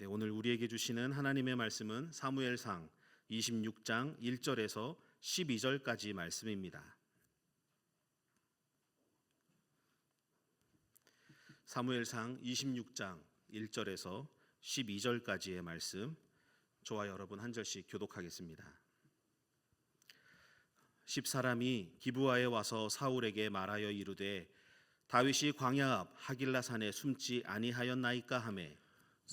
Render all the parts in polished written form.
네, 오늘 우리에게 주시는 하나님의 말씀은 사무엘상 26장 1절에서 12절까지 말씀입니다. 사무엘상 26장 1절에서 12절까지의 말씀, 저와 여러분 한 절씩 교독하겠습니다. 10사람이 기브아에 와서 사울에게 말하여 이르되 다윗이 광야 앞 하길라산에 숨지 아니하였나이까 하매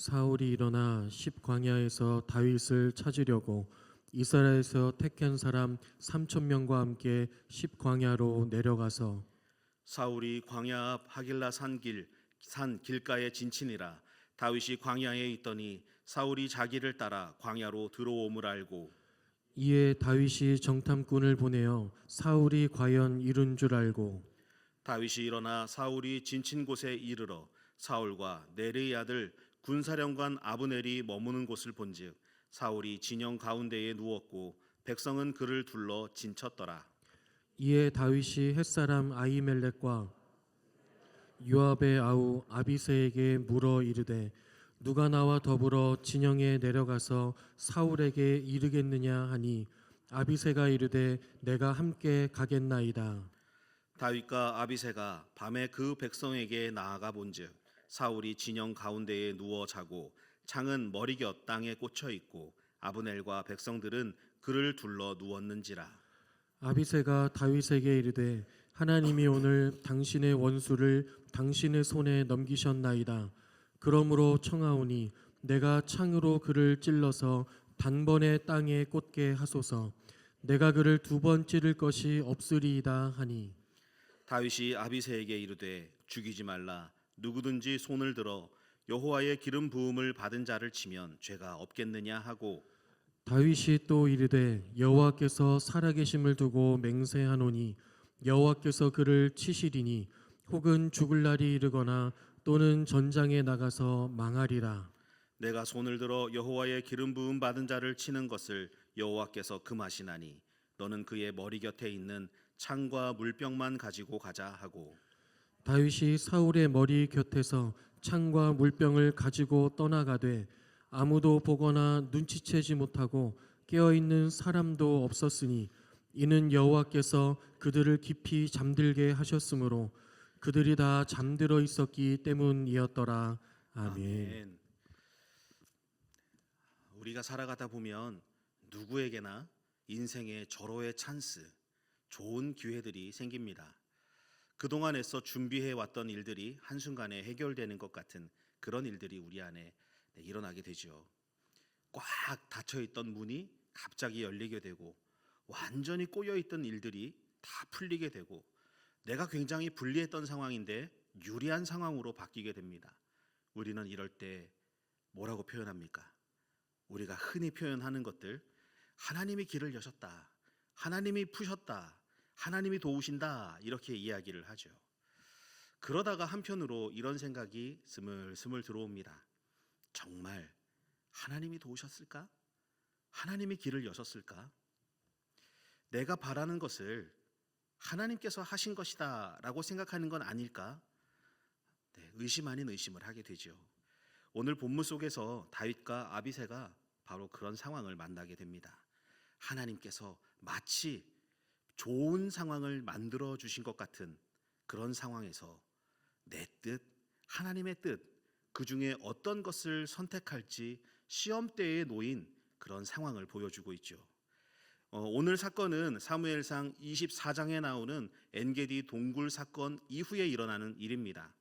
사울이 일어나 십광야에서 다윗을 찾으려고 이스라엘에서 택한 사람 3,000명과 함께 십광야로 내려가서 사울이 광야 앞 하길라 산 길가에 진친이라. 다윗이 광야에 있더니 사울이 자기를 따라 광야로 들어옴을 알고 이에 다윗이 정탐꾼을 보내어 사울이 과연 이룬 줄 알고 다윗이 일어나 사울이 진친 곳에 이르러 사울과 네르의 아들 군사령관 아브넬이 머무는 곳을 본즉 사울이 진영 가운데에 누웠고 백성은 그를 둘러 진쳤더라. 이에 다윗이 햇사람 아히멜렉과 요압의 아우 아비새에게 물어 이르되 누가 나와 더불어 진영에 내려가서 사울에게 이르겠느냐 하니 아비새가 이르되 내가 함께 가겠나이다. 다윗과 아비새가 밤에 그 백성에게 나아가 본즉 사울이 진영 가운데에 누워 자고 창은 머리곁 땅에 꽂혀 있고 아브넬과 백성들은 그를 둘러 누웠는지라. 아비새가 다윗에게 이르되 하나님이 오늘 당신의 원수를 당신의 손에 넘기셨나이다. 그러므로 청하오니 내가 창으로 그를 찔러서 단번에 땅에 꽂게 하소서. 내가 그를 2번 찌를 것이 없으리이다 하니 다윗이 아비새에게 이르되 죽이지 말라. 누구든지 손을 들어 여호와의 기름 부음을 받은 자를 치면 죄가 없겠느냐 하고 다윗이 또 이르되 여호와께서 살아계심을 두고 맹세하노니 여호와께서 그를 치시리니 혹은 죽을 날이 이르거나 또는 전장에 나가서 망하리라. 내가 손을 들어 여호와의 기름 부음 받은 자를 치는 것을 여호와께서 금하시나니 너는 그의 머리 곁에 있는 창과 물병만 가지고 가자 하고 다윗이 사울의 머리 곁에서 창과 물병을 가지고 떠나가되 아무도 보거나 눈치채지 못하고 깨어있는 사람도 없었으니 이는 여호와께서 그들을 깊이 잠들게 하셨으므로 그들이 다 잠들어 있었기 때문이었더라. 아멘. 우리가 살아가다 보면 누구에게나 인생의 절호의 찬스, 좋은 기회들이 생깁니다. 그동안 애써 준비해 왔던 일들이 한순간에 해결되는 것 같은 그런 일들이 우리 안에 일어나게 되죠. 꽉 닫혀있던 문이 갑자기 열리게 되고 완전히 꼬여있던 일들이 다 풀리게 되고 내가 굉장히 불리했던 상황인데 유리한 상황으로 바뀌게 됩니다. 우리는 이럴 때 뭐라고 표현합니까? 우리가 흔히 표현하는 것들, 하나님이 길을 여셨다, 하나님이 푸셨다, 하나님이 도우신다, 이렇게 이야기를 하죠. 그러다가 한편으로 이런 생각이 스물스물 들어옵니다. 정말 하나님이 도우셨을까? 하나님이 길을 여셨을까? 내가 바라는 것을 하나님께서 하신 것이다 라고 생각하는 건 아닐까? 의심 아닌 의심을 하게 되죠. 오늘 본문 속에서 다윗과 아비새가 바로 그런 상황을 만나게 됩니다. 하나님께서 마치 좋은 상황을 만들어 주신 것 같은 그런 상황에서 내 뜻, 하나님의 뜻, 그 중에 어떤 것을 선택할지 시험대에 놓인 그런 상황을 보여주고 있죠. 오늘 사건은 사무엘상 24장에 나오는 엔게디 동굴 사건 이후에 일어나는 일입니다.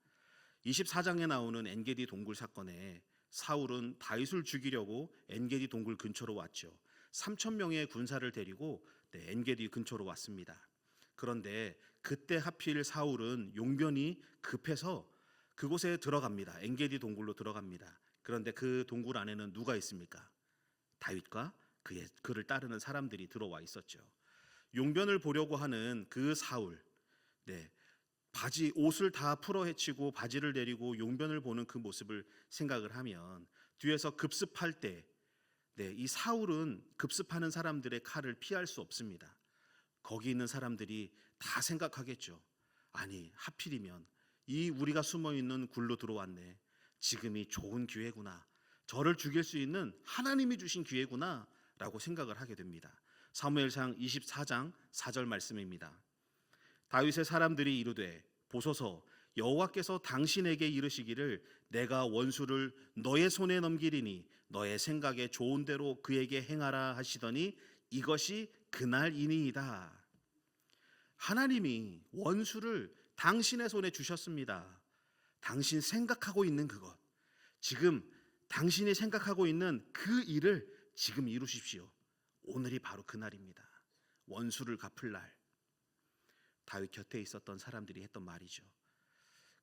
24장에 나오는 엔게디 동굴 사건에 사울은 다윗을 죽이려고 엔게디 동굴 근처로 왔죠. 3,000명의 군사를 데리고 엔게디 근처로 왔습니다. 그런데 그때 하필 사울은 용변이 급해서 그곳에 들어갑니다. 엔게디 동굴로 들어갑니다. 그런데 그 동굴 안에는 누가 있습니까? 다윗과 그를 따르는 사람들이 들어와 있었죠. 용변을 보려고 하는 그 사울, 옷을 다 풀어 헤치고 바지를 내리고 용변을 보는 그 모습을 생각을 하면 뒤에서 급습할 때 이 사울은 급습하는 사람들의 칼을 피할 수 없습니다. 거기 있는 사람들이 다 생각하겠죠. 아니 하필이면 이 우리가 숨어있는 굴로 들어왔네. 지금이 좋은 기회구나. 저를 죽일 수 있는 하나님이 주신 기회구나라고 생각을 하게 됩니다. 사무엘상 24장 4절 말씀입니다. 다윗의 사람들이 이르되 보소서 여호와께서 당신에게 이르시기를 내가 원수를 너의 손에 넘기리니 너의 생각에 좋은 대로 그에게 행하라 하시더니 이것이 그날이니이다. 하나님이 원수를 당신의 손에 주셨습니다. 당신 생각하고 있는 그것, 지금 당신이 생각하고 있는 그 일을 지금 이루십시오. 오늘이 바로 그날입니다. 원수를 갚을 날. 다윗 곁에 있었던 사람들이 했던 말이죠.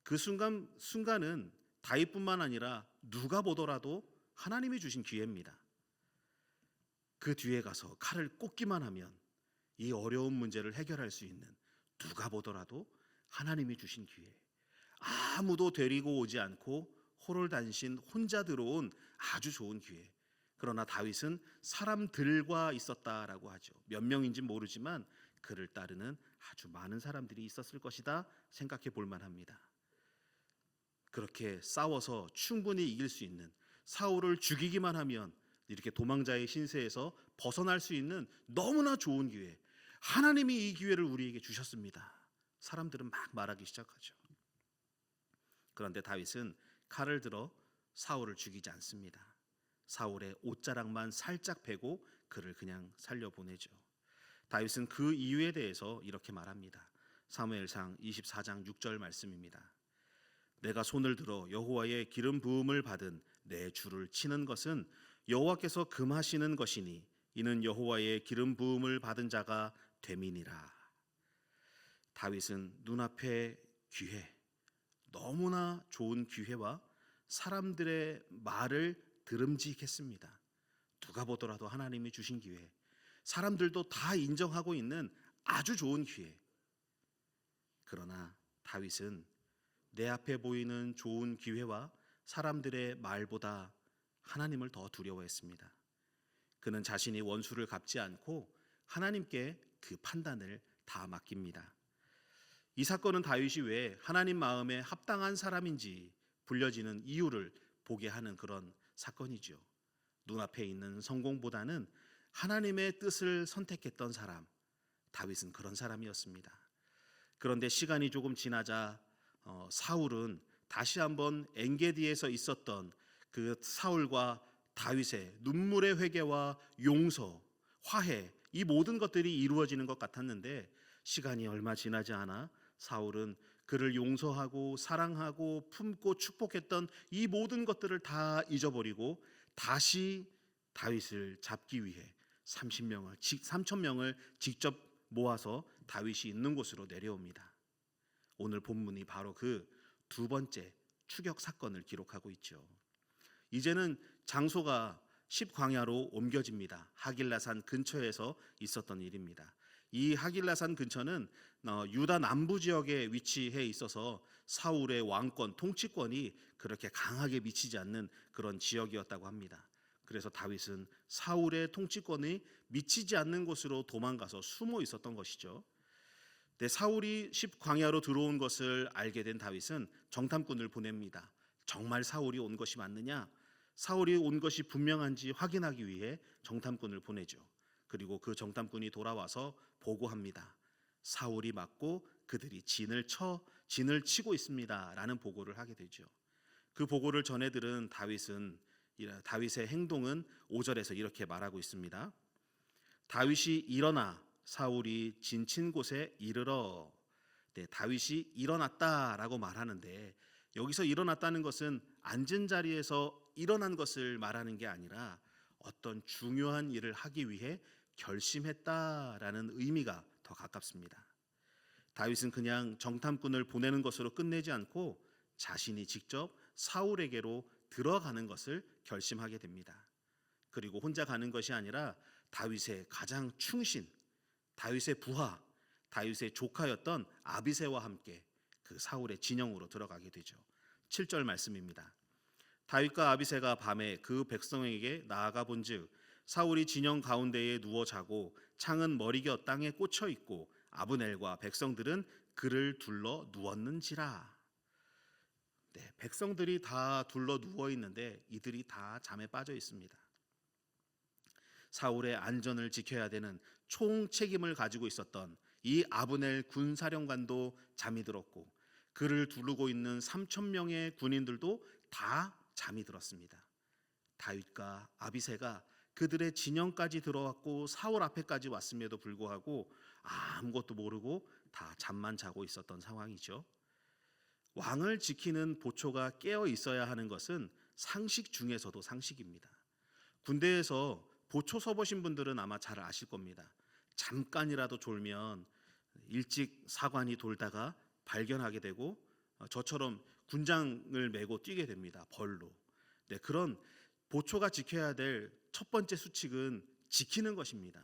그 순간은 다윗뿐만 아니라 누가 보더라도 하나님이 주신 기회입니다. 그 뒤에 가서 칼을 꽂기만 하면 이 어려운 문제를 해결할 수 있는, 누가 보더라도 하나님이 주신 기회. 아무도 데리고 오지 않고 호롤단신 혼자 들어온 아주 좋은 기회. 그러나 다윗은 사람들과 있었다라고 하죠. 몇 명인지 모르지만 그를 따르는 아주 많은 사람들이 있었을 것이다 생각해 볼 만합니다. 그렇게 싸워서 충분히 이길 수 있는, 사울을 죽이기만 하면 이렇게 도망자의 신세에서 벗어날 수 있는 너무나 좋은 기회, 하나님이 이 기회를 우리에게 주셨습니다. 사람들은 막 말하기 시작하죠. 그런데 다윗은 칼을 들어 사울을 죽이지 않습니다. 사울의 옷자락만 살짝 베고 그를 그냥 살려보내죠. 다윗은 그 이유에 대해서 이렇게 말합니다. 사무엘상 24장 6절 말씀입니다. 내가 손을 들어 여호와의 기름 부음을 받은 내 주를 치는 것은 여호와께서 금하시는 것이니 이는 여호와의 기름 부음을 받은 자가 됨이니라. 다윗은 눈앞의 기회, 너무나 좋은 기회와 사람들의 말을 들음직했습니다. 누가 보더라도 하나님이 주신 기회, 사람들도 다 인정하고 있는 아주 좋은 기회. 그러나 다윗은 내 앞에 보이는 좋은 기회와 사람들의 말보다 하나님을 더 두려워했습니다. 그는 자신이 원수를 갚지 않고 하나님께 그 판단을 다 맡깁니다. 이 사건은 다윗이 왜 하나님 마음에 합당한 사람인지 불려지는 이유를 보게 하는 그런 사건이죠. 눈앞에 있는 성공보다는 하나님의 뜻을 선택했던 사람, 다윗은 그런 사람이었습니다. 그런데 시간이 조금 지나자 사울은 다시 한번 엔게디에서 있었던 그 사울과 다윗의 눈물의 회개와 용서, 화해, 이 모든 것들이 이루어지는 것 같았는데 시간이 얼마 지나지 않아 사울은 그를 용서하고 사랑하고 품고 축복했던 이 모든 것들을 다 잊어버리고 다시 다윗을 잡기 위해 3,000명을 직접 모아서 다윗이 있는 곳으로 내려옵니다. 오늘 본문이 바로 그 두 번째 추격 사건을 기록하고 있죠. 이제는 장소가 십광야로 옮겨집니다. 하길라산 근처에서 있었던 일입니다. 이 하길라산 근처는 유다 남부 지역에 위치해 있어서 사울의 왕권, 통치권이 그렇게 강하게 미치지 않는 그런 지역이었다고 합니다. 그래서 다윗은 사울의 통치권이 미치지 않는 곳으로 도망가서 숨어 있었던 것이죠. 근데 사울이 십광야로 들어온 것을 알게 된 다윗은 정탐꾼을 보냅니다. 정말 사울이 온 것이 맞느냐? 사울이 온 것이 분명한지 확인하기 위해 정탐꾼을 보내죠. 그리고 그 정탐꾼이 돌아와서 보고합니다. 사울이 맞고 그들이 진을 치고 있습니다 라는 보고를 하게 되죠. 그 보고를 전해 들은 다윗의 행동은 5절에서 이렇게 말하고 있습니다. 다윗이 일어나 사울이 진친 곳에 이르러. 네, 다윗이 일어났다라고 말하는데 여기서 일어났다는 것은 앉은 자리에서 일어난 것을 말하는 게 아니라 어떤 중요한 일을 하기 위해 결심했다라는 의미가 더 가깝습니다. 다윗은 그냥 정탐꾼을 보내는 것으로 끝내지 않고 자신이 직접 사울에게로 들어가는 것을 결심하게 됩니다. 그리고 혼자 가는 것이 아니라 다윗의 가장 충신, 다윗의 부하, 다윗의 조카였던 아비새와 함께 그 사울의 진영으로 들어가게 되죠. 7절 말씀입니다. 다윗과 아비새가 밤에 그 백성에게 나아가 본즉 사울이 진영 가운데에 누워 자고 창은 머리곁 땅에 꽂혀 있고 아브넬과 백성들은 그를 둘러 누웠는지라. 네, 백성들이 다 둘러 누워 있는데 이들이 다 잠에 빠져 있습니다. 사울의 안전을 지켜야 되는 총 책임을 가지고 있었던 이 아브넬 군사령관도 잠이 들었고 그를 두르고 있는 3천 명의 군인들도 다 잠이 들었습니다. 다윗과 아비새가 그들의 진영까지 들어왔고 사울 앞에까지 왔음에도 불구하고 아무것도 모르고 다 잠만 자고 있었던 상황이죠. 왕을 지키는 보초가 깨어 있어야 하는 것은 상식 중에서도 상식입니다. 군대에서 보초 서보신 분들은 아마 잘 아실 겁니다. 잠깐이라도 졸면 일찍 사관이 돌다가 발견하게 되고 저처럼 군장을 메고 뛰게 됩니다. 벌로. 네, 그런 보초가 지켜야 될 첫 번째 수칙은 지키는 것입니다.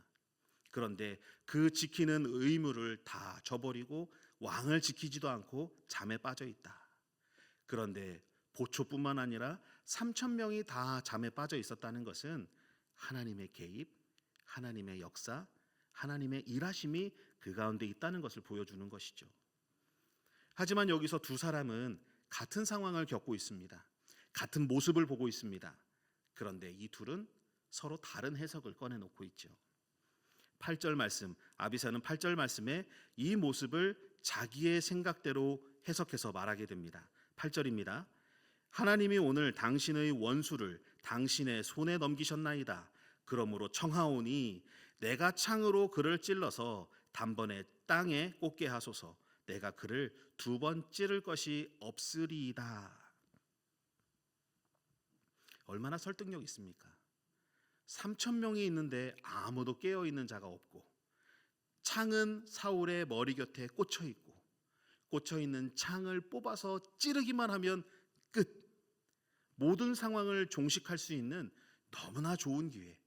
그런데 그 지키는 의무를 다 저버리고 왕을 지키지도 않고 잠에 빠져 있다. 그런데 보초뿐만 아니라 3천 명이 다 잠에 빠져 있었다는 것은 하나님의 개입, 하나님의 역사, 하나님의 일하심이 그 가운데 있다는 것을 보여주는 것이죠. 하지만 여기서 두 사람은 같은 상황을 겪고 있습니다. 같은 모습을 보고 있습니다. 그런데 이 둘은 서로 다른 해석을 꺼내놓고 있죠. 8절 말씀, 아비새는 8절 말씀에 이 모습을 자기의 생각대로 해석해서 말하게 됩니다. 8절입니다. 하나님이 오늘 당신의 원수를 당신의 손에 넘기셨나이다. 그러므로 청하오니 내가 창으로 그를 찔러서 단번에 땅에 꽂게 하소서. 내가 그를 2번 찌를 것이 없으리이다. 얼마나 설득력 있습니까? 3천 명이 있는데 아무도 깨어있는 자가 없고 창은 사울의 머리 곁에 꽂혀있고 꽂혀있는 창을 뽑아서 찌르기만 하면 끝. 모든 상황을 종식할 수 있는 너무나 좋은 기회.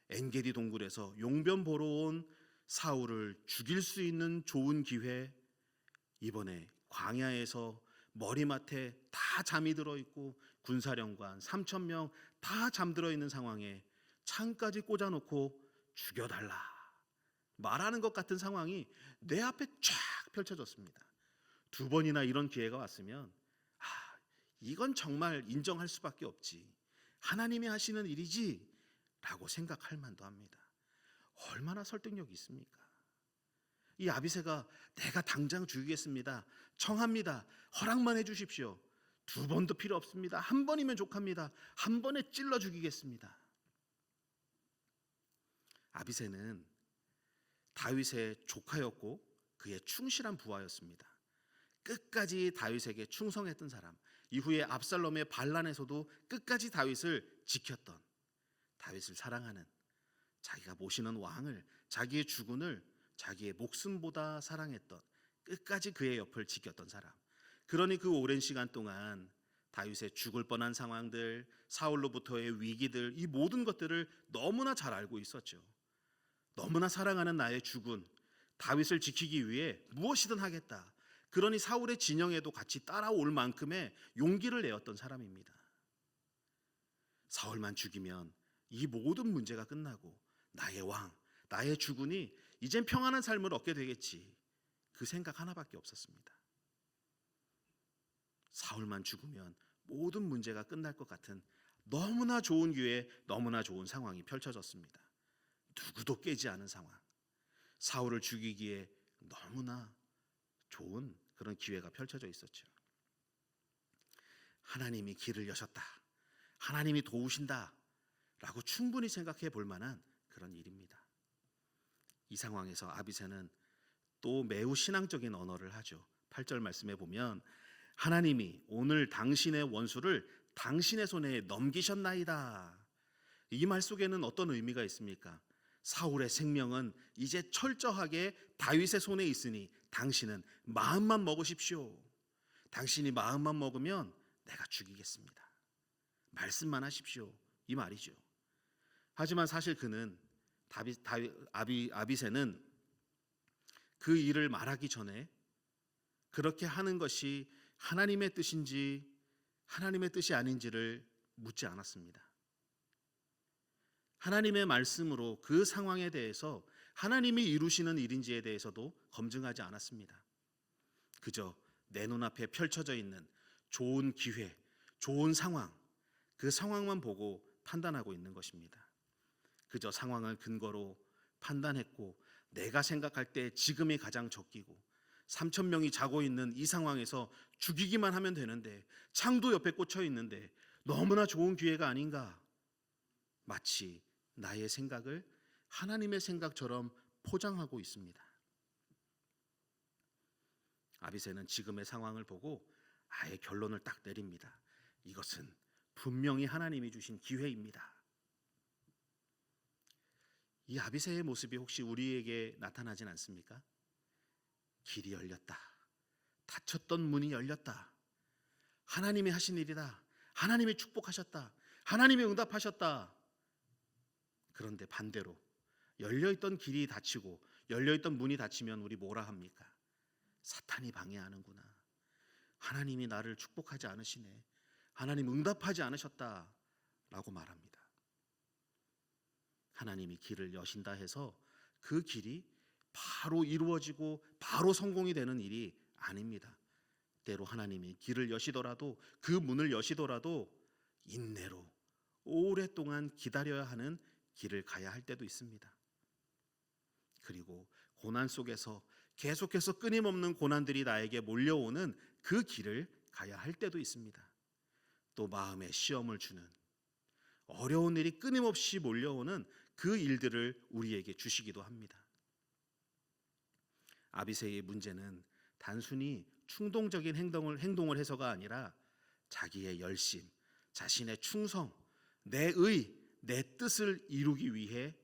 엔게디 동굴에서 용변 보러 온 사울을 죽일 수 있는 좋은 기회. 이번에 광야에서 머리맡에 다 잠이 들어있고 군사령관 3천 명 다 잠들어 있는 상황에 창까지 꽂아놓고 죽여달라 말하는 것 같은 상황이 내 앞에 쫙 펼쳐졌습니다. 2번이나 이런 기회가 왔으면 이건 정말 인정할 수밖에 없지, 하나님이 하시는 일이지 라고 생각할 만도 합니다. 얼마나 설득력이 있습니까? 이 아비새가 내가 당장 죽이겠습니다, 청합니다, 허락만 해주십시오, 2번도 필요 없습니다, 1번이면 족합니다, 1번에 찔러 죽이겠습니다. 아비새는 다윗의 조카였고 그의 충실한 부하였습니다. 끝까지 다윗에게 충성했던 사람, 이후에 압살롬의 반란에서도 끝까지 다윗을 지켰던, 다윗을 사랑하는, 자기가 모시는 왕을, 자기의 주군을 자기의 목숨보다 사랑했던, 끝까지 그의 옆을 지켰던 사람. 그러니 그 오랜 시간 동안 다윗의 죽을 뻔한 상황들, 사울로부터의 위기들, 이 모든 것들을 너무나 잘 알고 있었죠. 너무나 사랑하는 나의 주군 다윗을 지키기 위해 무엇이든 하겠다. 그러니 사울의 진영에도 같이 따라올 만큼의 용기를 내었던 사람입니다. 사울만 죽이면 이 모든 문제가 끝나고 나의 왕, 나의 주군이 이젠 평안한 삶을 얻게 되겠지. 그 생각 하나밖에 없었습니다. 사울만 죽으면 모든 문제가 끝날 것 같은 너무나 좋은 기회, 너무나 좋은 상황이 펼쳐졌습니다. 누구도 깨지 않은 상황, 사울을 죽이기에 너무나 좋은 그런 기회가 펼쳐져 있었죠. 하나님이 길을 여셨다, 하나님이 도우신다 라고 충분히 생각해 볼 만한 그런 일입니다. 이 상황에서 아비새는 또 매우 신앙적인 언어를 하죠. 8절 말씀에 보면 하나님이 오늘 당신의 원수를 당신의 손에 넘기셨나이다. 이 말 속에는 어떤 의미가 있습니까? 사울의 생명은 이제 철저하게 다윗의 손에 있으니 당신은 마음만 먹으십시오. 당신이 마음만 먹으면 내가 죽이겠습니다. 말씀만 하십시오. 이 말이죠. 하지만 사실 그는 아비새는 그 일을 말하기 전에 그렇게 하는 것이 하나님의 뜻인지 하나님의 뜻이 아닌지를 묻지 않았습니다. 하나님의 말씀으로 그 상황에 대해서 하나님이 이루시는 일인지에 대해서도 검증하지 않았습니다. 그저 내 눈앞에 펼쳐져 있는 좋은 기회, 좋은 상황, 그 상황만 보고 판단하고 있는 것입니다. 그저 상황을 근거로 판단했고 내가 생각할 때 지금이 가장 적기고 3천 명이 자고 있는 이 상황에서 죽이기만 하면 되는데 창도 옆에 꽂혀 있는데 너무나 좋은 기회가 아닌가. 마치 나의 생각을 하나님의 생각처럼 포장하고 있습니다. 아비새는 지금의 상황을 보고 아예 결론을 딱 내립니다. 이것은 분명히 하나님이 주신 기회입니다. 이 아비새의 모습이 혹시 우리에게 나타나진 않습니까? 길이 열렸다. 닫혔던 문이 열렸다. 하나님이 하신 일이다. 하나님이 축복하셨다. 하나님이 응답하셨다. 그런데 반대로 열려있던 길이 닫히고 열려있던 문이 닫히면 우리 뭐라 합니까? 사탄이 방해하는구나. 하나님이 나를 축복하지 않으시네. 하나님 응답하지 않으셨다 라고 말합니다. 하나님이 길을 여신다 해서 그 길이 바로 이루어지고 바로 성공이 되는 일이 아닙니다. 때로 하나님이 길을 여시더라도 그 문을 여시더라도 인내로 오랫동안 기다려야 하는 길을 가야 할 때도 있습니다. 그리고 고난 속에서 계속해서 끊임없는 고난들이 나에게 몰려오는 그 길을 가야 할 때도 있습니다. 또 마음에 시험을 주는 어려운 일이 끊임없이 몰려오는 그 일들을 우리에게 주시기도 합니다. 아비새의 문제는 단순히 충동적인 행동을 해서가 아니라 자기의 열심, 자신의 충성, 내 의, 내 뜻을 이루기 위해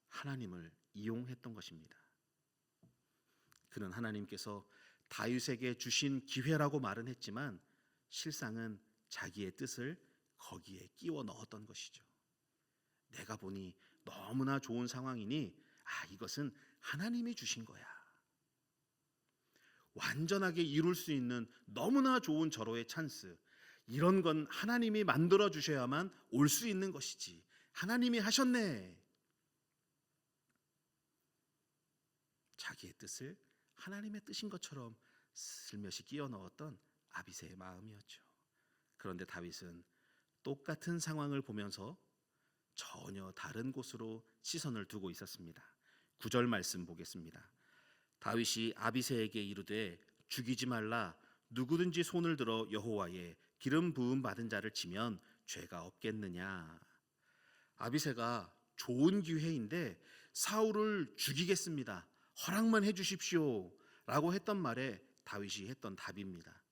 하나님을 이용했던 것입니다. 그는 하나님께서 다윗에게 주신 기회라고 말은 했지만 실상은 자기의 뜻을 거기에 끼워 넣었던 것이죠. 내가 보니 너무나 좋은 상황이니 이것은 하나님이 주신 거야. 완전하게 이룰 수 있는 너무나 좋은 절호의 찬스, 이런 건 하나님이 만들어 주셔야만 올 수 있는 것이지. 하나님이 하셨네. 자기의 뜻을 하나님의 뜻인 것처럼 슬며시 끼워 넣었던 아비새의 마음이었죠. 그런데 다윗은 똑같은 상황을 보면서 전혀 다른 곳으로 시선을 두고 있었습니다. 9절 말씀 보겠습니다. 다윗이 아비새에게 이르되 죽이지 말라. 누구든지 손을 들어 여호와의 기름 부음 받은 자를 치면 죄가 없겠느냐. 아비새가 좋은 기회인데 사울을 죽이겠습니다. 허락만 해주십시오 라고 했던 말에 다윗이 했던 답입니다.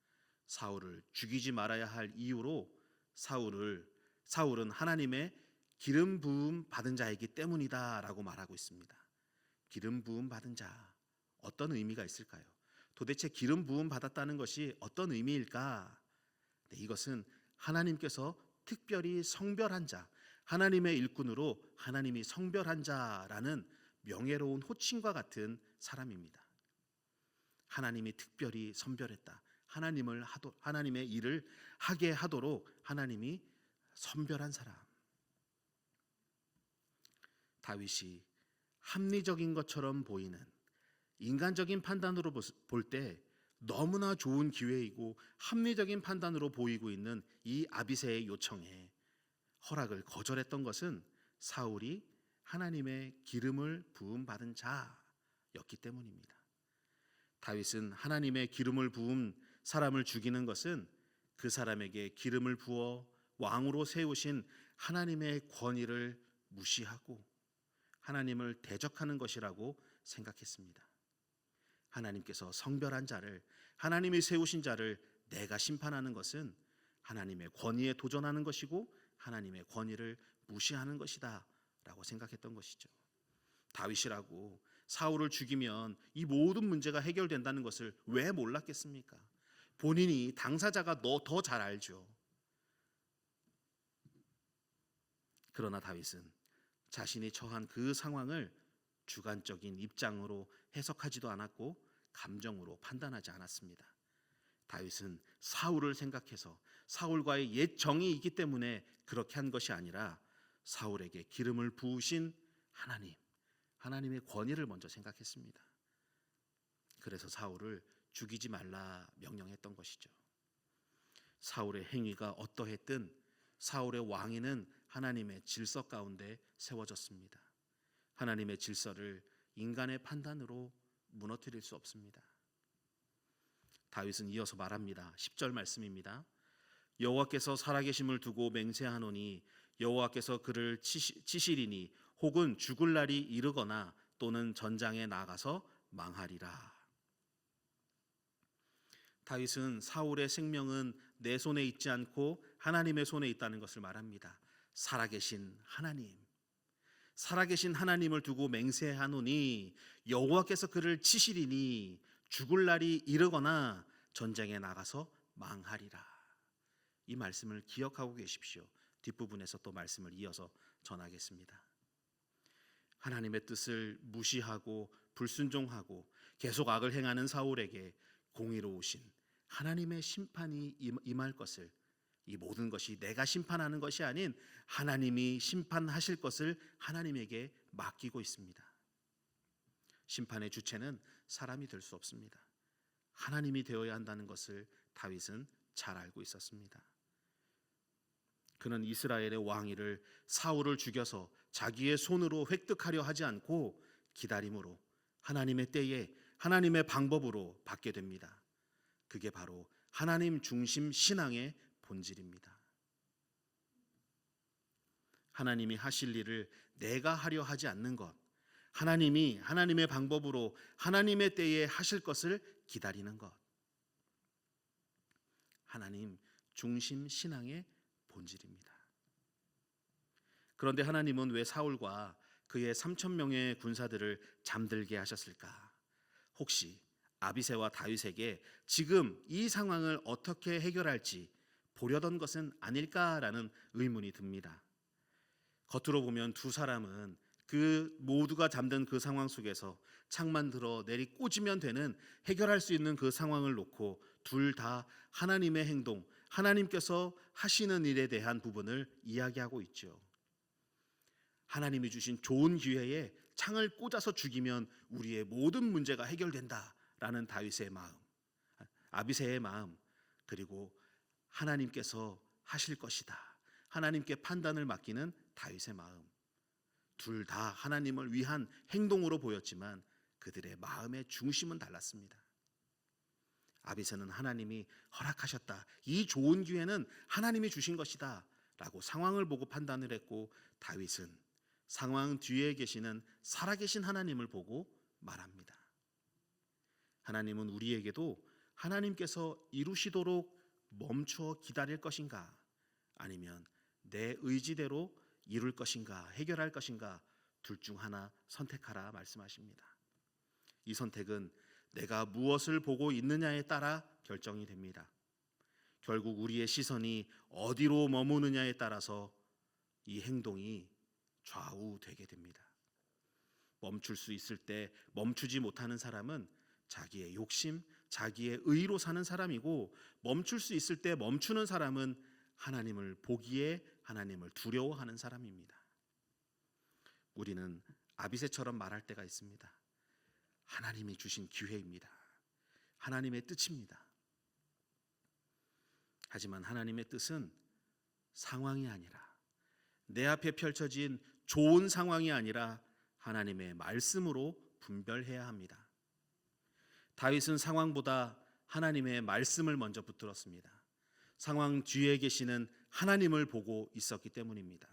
사울을 죽이지 말아야 할 이유로 사울은 하나님의 기름 부음 받은 자이기 때문이다 라고 말하고 있습니다. 기름 부음 받은 자, 어떤 의미가 있을까요? 도대체 기름 부음 받았다는 것이 어떤 의미일까? 이것은 하나님께서 특별히 성별한 자, 하나님의 일꾼으로 하나님이 성별한 자라는 명예로운 호칭과 같은 사람입니다. 하나님이 특별히 선별했다. 하나님의 일을 하게 하도록 하나님이 선별한 사람. 다윗이 합리적인 것처럼 보이는 인간적인 판단으로 볼 때 너무나 좋은 기회이고 합리적인 판단으로 보이고 있는 이 아비새의 요청에 허락을 거절했던 것은 사울이 하나님의 기름을 부음 받은 자였기 때문입니다. 다윗은 하나님의 기름을 부은 사람을 죽이는 것은 그 사람에게 기름을 부어 왕으로 세우신 하나님의 권위를 무시하고 하나님을 대적하는 것이라고 생각했습니다. 하나님께서 성별한 자를, 하나님이 세우신 자를 내가 심판하는 것은 하나님의 권위에 도전하는 것이고 하나님의 권위를 무시하는 것이다 라고 생각했던 것이죠. 다윗이라고 사울을 죽이면 이 모든 문제가 해결된다는 것을 왜 몰랐겠습니까? 본인이 당사자가 더 잘 알죠. 그러나 다윗은 자신이 처한 그 상황을 주관적인 입장으로 해석하지도 않았고 감정으로 판단하지 않았습니다. 다윗은 사울을 생각해서 사울과의 옛 정이 있기 때문에 그렇게 한 것이 아니라 사울에게 기름을 부으신 하나님의 권위를 먼저 생각했습니다. 그래서 사울을 죽이지 말라 명령했던 것이죠. 사울의 행위가 어떠했든 사울의 왕위는 하나님의 질서 가운데 세워졌습니다. 하나님의 질서를 인간의 판단으로 무너뜨릴 수 없습니다. 다윗은 이어서 말합니다. 10절 말씀입니다. 여호와께서 살아계심을 두고 맹세하노니 여호와께서 그를 치시리니 혹은 죽을 날이 이르거나 또는 전장에 나가서 망하리라. 다윗은 사울의 생명은 내 손에 있지 않고 하나님의 손에 있다는 것을 말합니다. 살아계신 하나님을 두고 맹세하노니 여호와께서 그를 치시리니 죽을 날이 이르거나 전쟁에 나가서 망하리라. 이 말씀을 기억하고 계십시오. 뒷부분에서 또 말씀을 이어서 전하겠습니다. 하나님의 뜻을 무시하고 불순종하고 계속 악을 행하는 사울에게 공의로우신 하나님의 심판이 임할 것을, 이 모든 것이 내가 심판하는 것이 아닌 하나님이 심판하실 것을 하나님에게 맡기고 있습니다. 심판의 주체는 사람이 될 수 없습니다. 하나님이 되어야 한다는 것을 다윗은 잘 알고 있었습니다. 그는 이스라엘의 왕위를 사울을 죽여서 자기의 손으로 획득하려 하지 않고 기다림으로 하나님의 때에 하나님의 방법으로 받게 됩니다. 그게 바로 하나님 중심 신앙의 본질입니다. 하나님이 하실 일을 내가 하려 하지 않는 것, 하나님이 하나님의 방법으로 하나님의 때에 하실 것을 기다리는 것, 하나님 중심 신앙의 본질입니다. 그런데 하나님은 왜 사울과 그의 3,000명의 군사들을 잠들게 하셨을까? 혹시 아비새와 다윗에게 지금 이 상황을 어떻게 해결할지 보려던 것은 아닐까라는 의문이 듭니다. 겉으로 보면 두 사람은 그 모두가 잠든 그 상황 속에서 창만 들어 내리 꽂으면 되는, 해결할 수 있는 그 상황을 놓고 둘 다 하나님의 행동, 하나님께서 하시는 일에 대한 부분을 이야기하고 있죠. 하나님이 주신 좋은 기회에 창을 꽂아서 죽이면 우리의 모든 문제가 해결된다라는 다윗의 마음, 아비새의 마음, 그리고 하나님께서 하실 것이다, 하나님께 판단을 맡기는 다윗의 마음, 둘 다 하나님을 위한 행동으로 보였지만 그들의 마음의 중심은 달랐습니다. 아비새는 하나님이 허락하셨다, 이 좋은 기회는 하나님이 주신 것이다 라고 상황을 보고 판단을 했고, 다윗은 상황 뒤에 계시는 살아계신 하나님을 보고 말합니다. 하나님은 우리에게도 하나님께서 이루시도록 멈추어 기다릴 것인가, 아니면 내 의지대로 이룰 것인가, 해결할 것인가, 둘 중 하나 선택하라 말씀하십니다. 이 선택은 내가 무엇을 보고 있느냐에 따라 결정이 됩니다. 결국 우리의 시선이 어디로 머무느냐에 따라서 이 행동이 좌우되게 됩니다. 멈출 수 있을 때 멈추지 못하는 사람은 자기의 욕심, 자기의 의로 사는 사람이고, 멈출 수 있을 때 멈추는 사람은 하나님을 보기에 하나님을 두려워하는 사람입니다. 우리는 아비새처럼 말할 때가 있습니다. 하나님이 주신 기회입니다. 하나님의 뜻입니다. 하지만 하나님의 뜻은 상황이 아니라, 내 앞에 펼쳐진 좋은 상황이 아니라 하나님의 말씀으로 분별해야 합니다. 다윗은 상황보다 하나님의 말씀을 먼저 붙들었습니다. 상황 뒤에 계시는 하나님을 보고 있었기 때문입니다.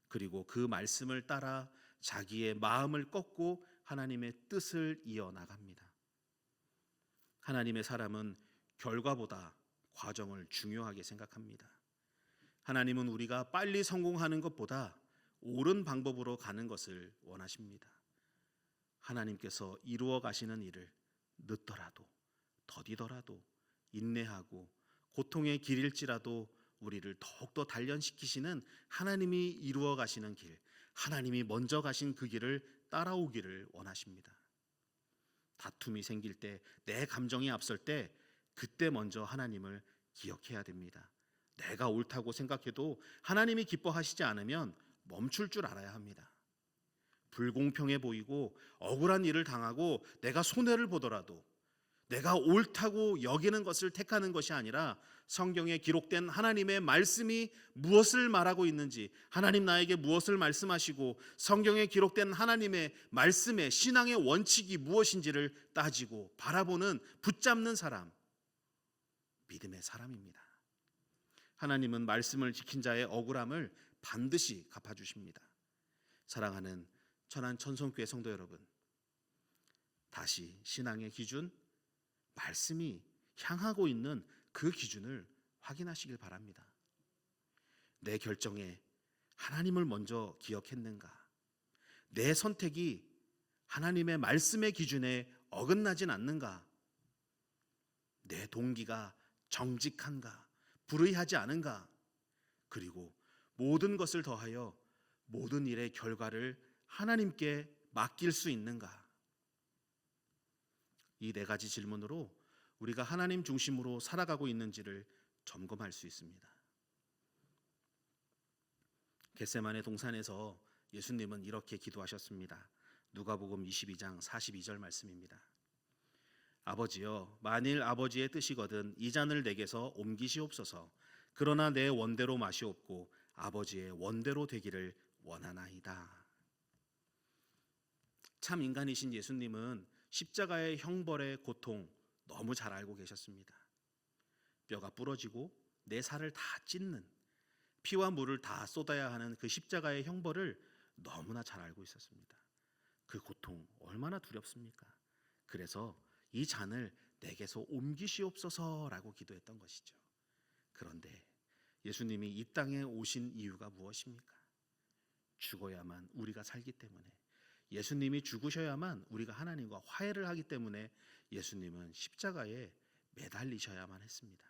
그리고 그 말씀을 따라 자기의 마음을 꺾고 하나님의 뜻을 이어나갑니다. 하나님의 사람은 결과보다 과정을 중요하게 생각합니다. 하나님은 우리가 빨리 성공하는 것보다 옳은 방법으로 가는 것을 원하십니다. 하나님께서 이루어 가시는 일을 늦더라도, 더디더라도, 인내하고 고통의 길일지라도 우리를 더욱더 단련시키시는 하나님이 이루어 가시는 길, 하나님이 먼저 가신 그 길을 따라오기를 원하십니다. 다툼이 생길 때, 내 감정이 앞설 때, 그때 먼저 하나님을 기억해야 됩니다. 내가 옳다고 생각해도 하나님이 기뻐하시지 않으면 멈출 줄 알아야 합니다. 불공평해 보이고 억울한 일을 당하고 내가 손해를 보더라도, 내가 옳다고 여기는 것을 택하는 것이 아니라 성경에 기록된 하나님의 말씀이 무엇을 말하고 있는지, 하나님 나에게 무엇을 말씀하시고 성경에 기록된 하나님의 말씀의 신앙의 원칙이 무엇인지를 따지고 바라보는, 붙잡는 사람, 믿음의 사람입니다. 하나님은 말씀을 지킨 자의 억울함을 반드시 갚아주십니다. 사랑하는 천안천성교회 성도 여러분, 다시 신앙의 기준, 말씀이 향하고 있는 그 기준을 확인하시길 바랍니다. 내 결정에 하나님을 먼저 기억했는가? 내 선택이 하나님의 말씀의 기준에 어긋나진 않는가? 내 동기가 정직한가? 불의하지 않은가? 그리고 모든 것을 더하여 모든 일의 결과를 하나님께 맡길 수 있는가? 이 네 가지 질문으로 우리가 하나님 중심으로 살아가고 있는지를 점검할 수 있습니다. 겟세마네 동산에서 예수님은 이렇게 기도하셨습니다. 누가복음 22장 42절 말씀입니다. 아버지여, 만일 아버지의 뜻이거든 이 잔을 내게서 옮기시옵소서. 그러나 내 원대로 마시옵고 아버지의 원대로 되기를 원하나이다. 참 인간이신 예수님은 십자가의 형벌의 고통 너무 잘 알고 계셨습니다. 뼈가 부러지고 내 살을 다 찢는, 피와 물을 다 쏟아야 하는 그 십자가의 형벌을 너무나 잘 알고 있었습니다. 그 고통 얼마나 두렵습니까? 그래서 이 잔을 내게서 옮기시옵소서라고 기도했던 것이죠. 그런데 예수님이 이 땅에 오신 이유가 무엇입니까? 죽어야만 우리가 살기 때문에, 예수님이 죽으셔야만 우리가 하나님과 화해를 하기 때문에 예수님은 십자가에 매달리셔야만 했습니다.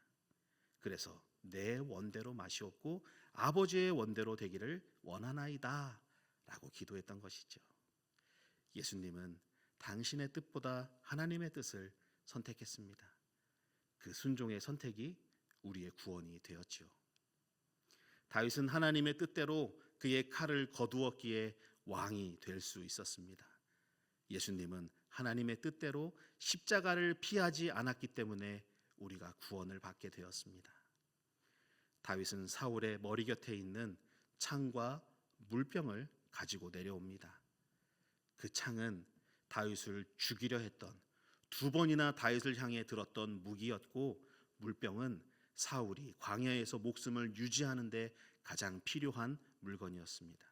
그래서 내 원대로 마시옵고 아버지의 원대로 되기를 원하나이다 라고 기도했던 것이죠. 예수님은 당신의 뜻보다 하나님의 뜻을 선택했습니다. 그 순종의 선택이 우리의 구원이 되었지요. 다윗은 하나님의 뜻대로 그의 칼을 거두었기에 왕이 될 수 있었습니다. 예수님은 하나님의 뜻대로 십자가를 피하지 않았기 때문에 우리가 구원을 받게 되었습니다. 다윗은 사울의 머리 곁에 있는 창과 물병을 가지고 내려옵니다. 그 창은 다윗을 죽이려 했던, 두 번이나 다윗을 향해 들었던 무기였고, 물병은 사울이 광야에서 목숨을 유지하는 데 가장 필요한 물건이었습니다.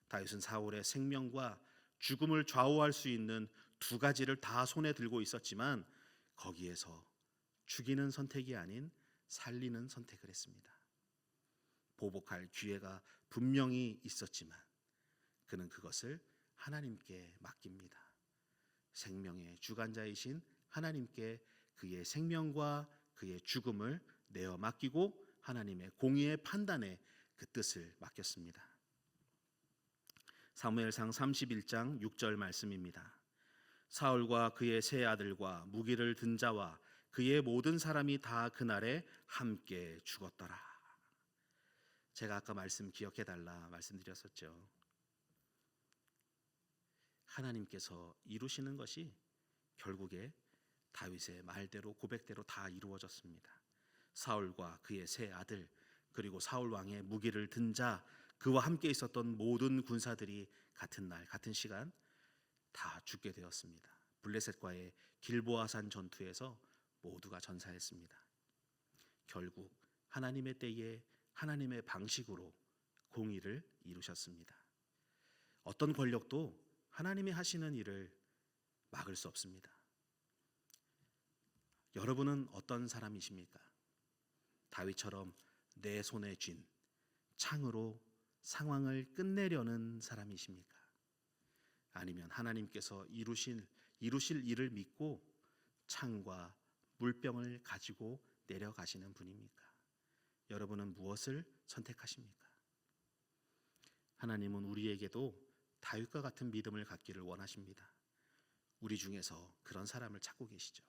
다윗은 사울의 생명과 죽음을 좌우할 수 있는 두 가지를 다 손에 들고 있었지만 거기에서 죽이는 선택이 아닌 살리는 선택을 했습니다. 보복할 기회가 분명히 있었지만 그는 그것을 하나님께 맡깁니다. 생명의 주관자이신 하나님께 그의 생명과 그의 죽음을 내어 맡기고 하나님의 공의의 판단에 그 뜻을 맡겼습니다. 사무엘상 31장 6절 말씀입니다. 사울과 그의 세 아들과 무기를 든 자와 그의 모든 사람이 다 그날에 함께 죽었더라. 제가 아까 말씀 기억해달라 말씀드렸었죠. 하나님께서 이루시는 것이 결국에 다윗의 말대로 고백대로 다 이루어졌습니다. 사울과 그의 세 아들, 그리고 사울 왕의 무기를 든 자, 그와 함께 있었던 모든 군사들이 같은 날 같은 시간 다 죽게 되었습니다. 블레셋과의 길보아산 전투에서 모두가 전사했습니다. 결국 하나님의 때에 하나님의 방식으로 공의를 이루셨습니다. 어떤 권력도 하나님이 하시는 일을 막을 수 없습니다. 여러분은 어떤 사람이십니까? 다윗처럼 내 손에 쥔 창으로 상황을 끝내려는 사람이십니까? 아니면 하나님께서 이루실 일을 믿고 창과 물병을 가지고 내려가시는 분입니까? 여러분은 무엇을 선택하십니까? 하나님은 우리에게도 다윗과 같은 믿음을 갖기를 원하십니다. 우리 중에서 그런 사람을 찾고 계시죠.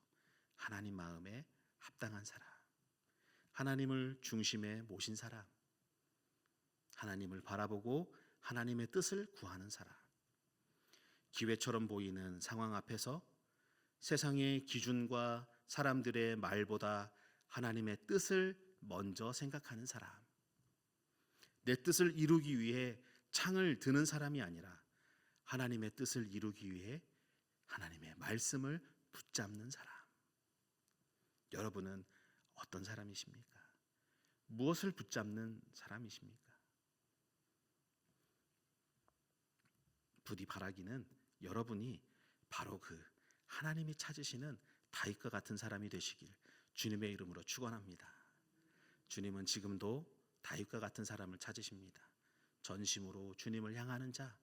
하나님 마음에 합당한 사람, 하나님을 중심에 모신 사람, 하나님을 바라보고 하나님의 뜻을 구하는 사람. 기회처럼 보이는 상황 앞에서 세상의 기준과 사람들의 말보다 하나님의 뜻을 먼저 생각하는 사람, 내 뜻을 이루기 위해 창을 드는 사람이 아니라 하나님의 뜻을 이루기 위해 하나님의 말씀을 붙잡는 사람. 여러분은 어떤 사람이십니까? 무엇을 붙잡는 사람이십니까? 부디 바라기는 여러분이 바로 그 하나님이 찾으시는 다윗과 같은 사람이 되시길 주님의 이름으로 축원합니다. 주님은 지금도 다윗과 같은 사람을 찾으십니다. 전심으로 주님을 향하는 자,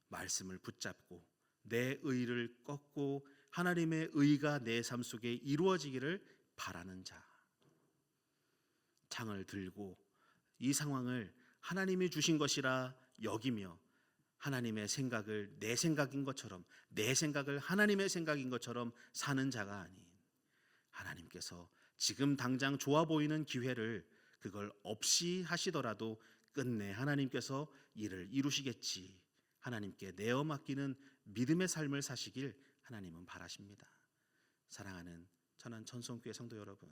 말씀을 붙잡고 내 의를 꺾고 하나님의 의가 내 삶 속에 이루어지기를 바라는 자, 창을 들고 이 상황을 하나님이 주신 것이라 여기며 하나님의 생각을 내 생각인 것처럼, 내 생각을 하나님의 생각인 것처럼 사는 자가 아닌, 하나님께서 지금 당장 좋아 보이는 기회를 그걸 없이 하시더라도 끝내 하나님께서 일을 이루시겠지, 하나님께 내어 맡기는 믿음의 삶을 사시길 하나님은 바라십니다. 사랑하는 천안 천성교회 성도 여러분,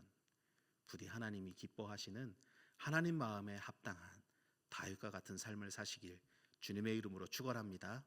부디 하나님이 기뻐하시는 하나님 마음에 합당한 다윗과 같은 삶을 사시길 주님의 이름으로 축원합니다.